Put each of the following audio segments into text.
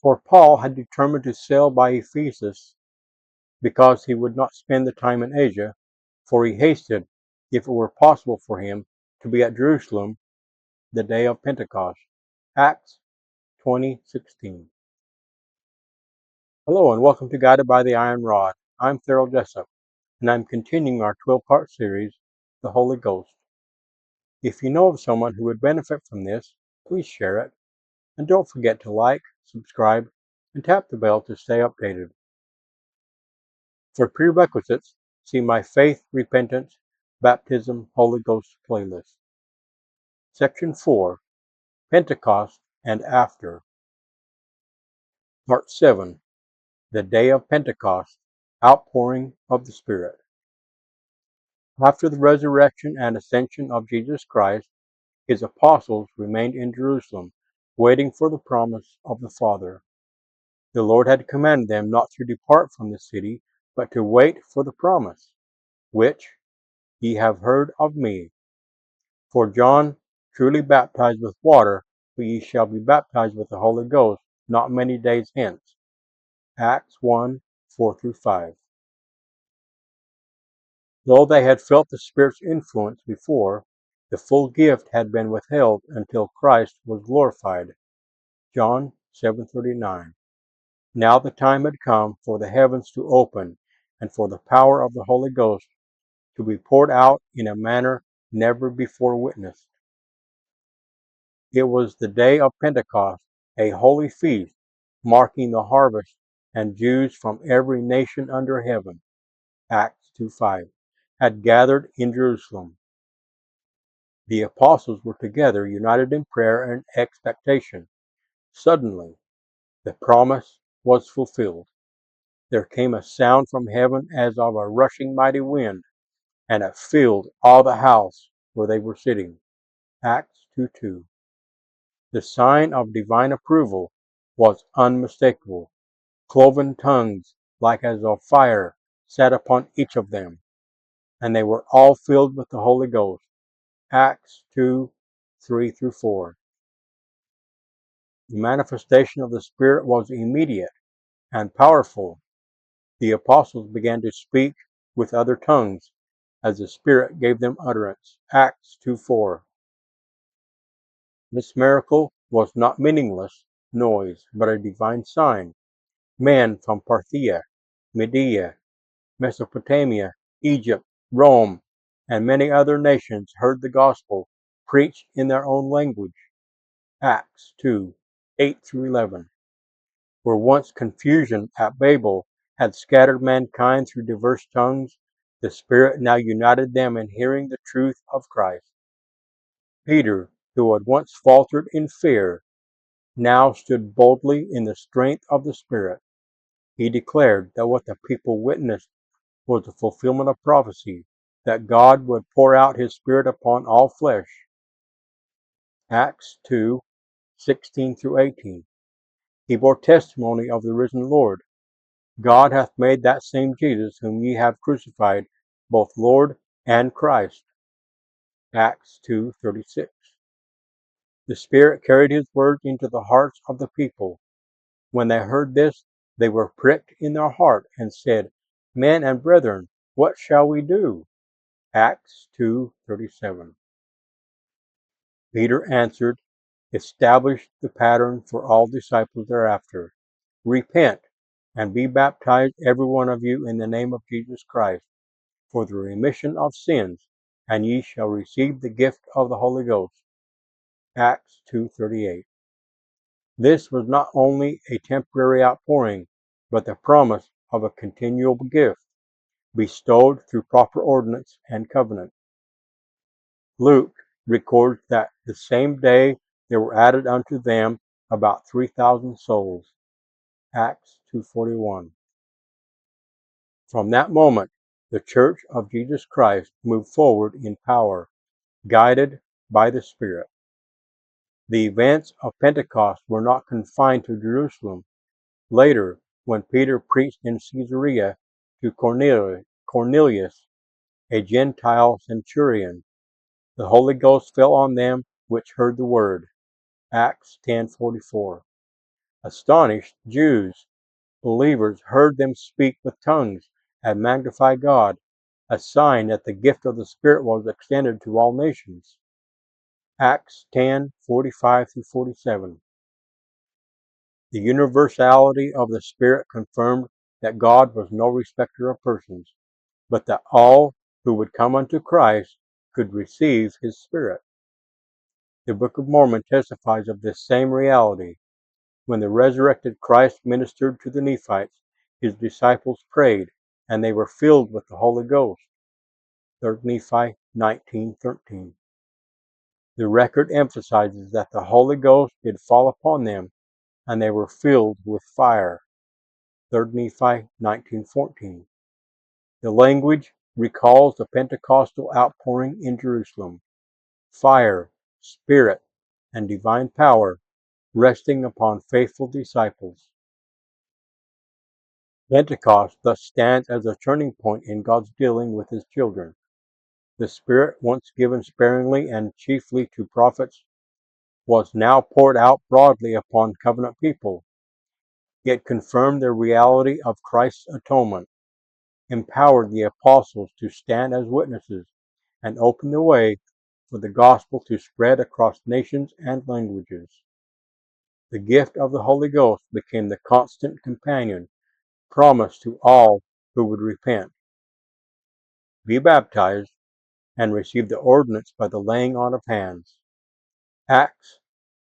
For Paul had determined to sail by Ephesus because he would not spend the time in Asia, for he hasted, if it were possible for him, to be at Jerusalem the day of Pentecost. Acts 20:16. Hello and welcome to Guided by the Iron Rod. I'm Thurl Jessup, and I'm continuing our 12-part series, The Holy Ghost. If you know of someone who would benefit from this, please share it, and don't forget to like, subscribe, and tap the bell to stay updated. For prerequisites, see my Faith, Repentance, Baptism, Holy Ghost playlist. Section 4, Pentecost and After. Part 7, The Day of Pentecost, Outpouring of the Spirit. After the resurrection and ascension of Jesus Christ, his apostles remained in Jerusalem, waiting for the promise of the Father. The Lord had commanded them not to depart from the city, but to wait for the promise, which ye have heard of me. For John truly baptized with water, but ye shall be baptized with the Holy Ghost not many days hence. Acts 1:4-5. Though they had felt the Spirit's influence before, the full gift had been withheld until Christ was glorified. John 7:39. Now the time had come for the heavens to open, and for the power of the Holy Ghost to be poured out in a manner never before witnessed. It was the day of Pentecost, a holy feast, marking the harvest, and Jews from every nation under heaven, Acts 2:5, had gathered in Jerusalem. The apostles were together, united in prayer and expectation. Suddenly, the promise was fulfilled. There came a sound from heaven as of a rushing mighty wind, and it filled all the house where they were sitting. Acts 2:2. The sign of divine approval was unmistakable. Cloven tongues, like as of fire, sat upon each of them, and they were all filled with the Holy Ghost. Acts 2:3-4. The manifestation of the Spirit was immediate and powerful. The apostles began to speak with other tongues as the Spirit gave them utterance. Acts 2:4. This miracle was not meaningless noise, but a divine sign. Men from Parthia, Media, Mesopotamia, Egypt, Rome, and many other nations heard the gospel preached in their own language. Acts 2:8-11. Where once confusion at Babel had scattered mankind through diverse tongues, the Spirit now united them in hearing the truth of Christ. Peter, who had once faltered in fear, now stood boldly in the strength of the Spirit. He declared that what the people witnessed was the fulfillment of prophecy, that God would pour out his Spirit upon all flesh. Acts 2:16-18. He bore testimony of the risen Lord. God hath made that same Jesus whom ye have crucified, both Lord and Christ. Acts 2:36. The Spirit carried his words into the hearts of the people. When they heard this, they were pricked in their heart and said, Men and brethren, what shall we do? Acts 2:37. Peter answered, established the pattern for all disciples thereafter. Repent and be baptized, every one of you, in the name of Jesus Christ, for the remission of sins, and ye shall receive the gift of the Holy Ghost. Acts 2:38. This was not only a temporary outpouring, but the promise of a continual gift, bestowed through proper ordinance and covenant. Luke records that the same day there were added unto them about 3,000 souls. Acts 2:41. From that moment, the Church of Jesus Christ moved forward in power, guided by the Spirit. The events of Pentecost were not confined to Jerusalem. Later, when Peter preached in Caesarea to Cornelius, a Gentile centurion, the Holy Ghost fell on them which heard the word. Acts 10:44. Astonished Jews, believers, heard them speak with tongues and magnify God, a sign that the gift of the Spirit was extended to all nations. Acts 10:45-47. The universality of the Spirit confirmed that God was no respecter of persons, but that all who would come unto Christ could receive his Spirit. The Book of Mormon testifies of this same reality. When the resurrected Christ ministered to the Nephites, his disciples prayed, and they were filled with the Holy Ghost. 3 Nephi 19:13. The record emphasizes that the Holy Ghost did fall upon them, and they were filled with fire. 3 Nephi 19:14. The language recalls the Pentecostal outpouring in Jerusalem. Fire, Spirit, and divine power resting upon faithful disciples. Pentecost thus stands as a turning point in God's dealing with his children. The Spirit, once given sparingly and chiefly to prophets, was now poured out broadly upon covenant people. It confirmed the reality of Christ's atonement, empowered the apostles to stand as witnesses, and opened the way for the gospel to spread across nations and languages. The gift of the Holy Ghost became the constant companion promised to all who would repent, be baptized, and receive the ordinance by the laying on of hands. Acts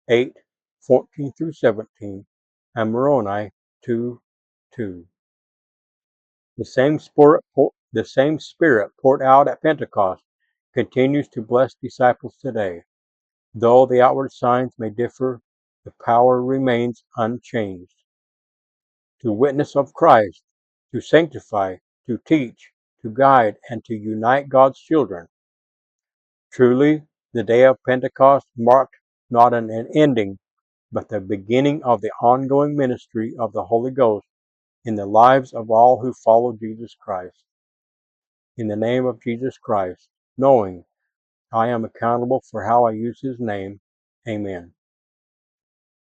8:14-17, and Moroni 2:2. The same Spirit poured out at Pentecost continues to bless disciples today. Though the outward signs may differ, the power remains unchanged. To witness of Christ, to sanctify, to teach, to guide, and to unite God's children. Truly, the day of Pentecost marked not an ending, but the beginning of the ongoing ministry of the Holy Ghost in the lives of all who follow Jesus Christ. In the name of Jesus Christ, knowing I am accountable for how I use his name, amen.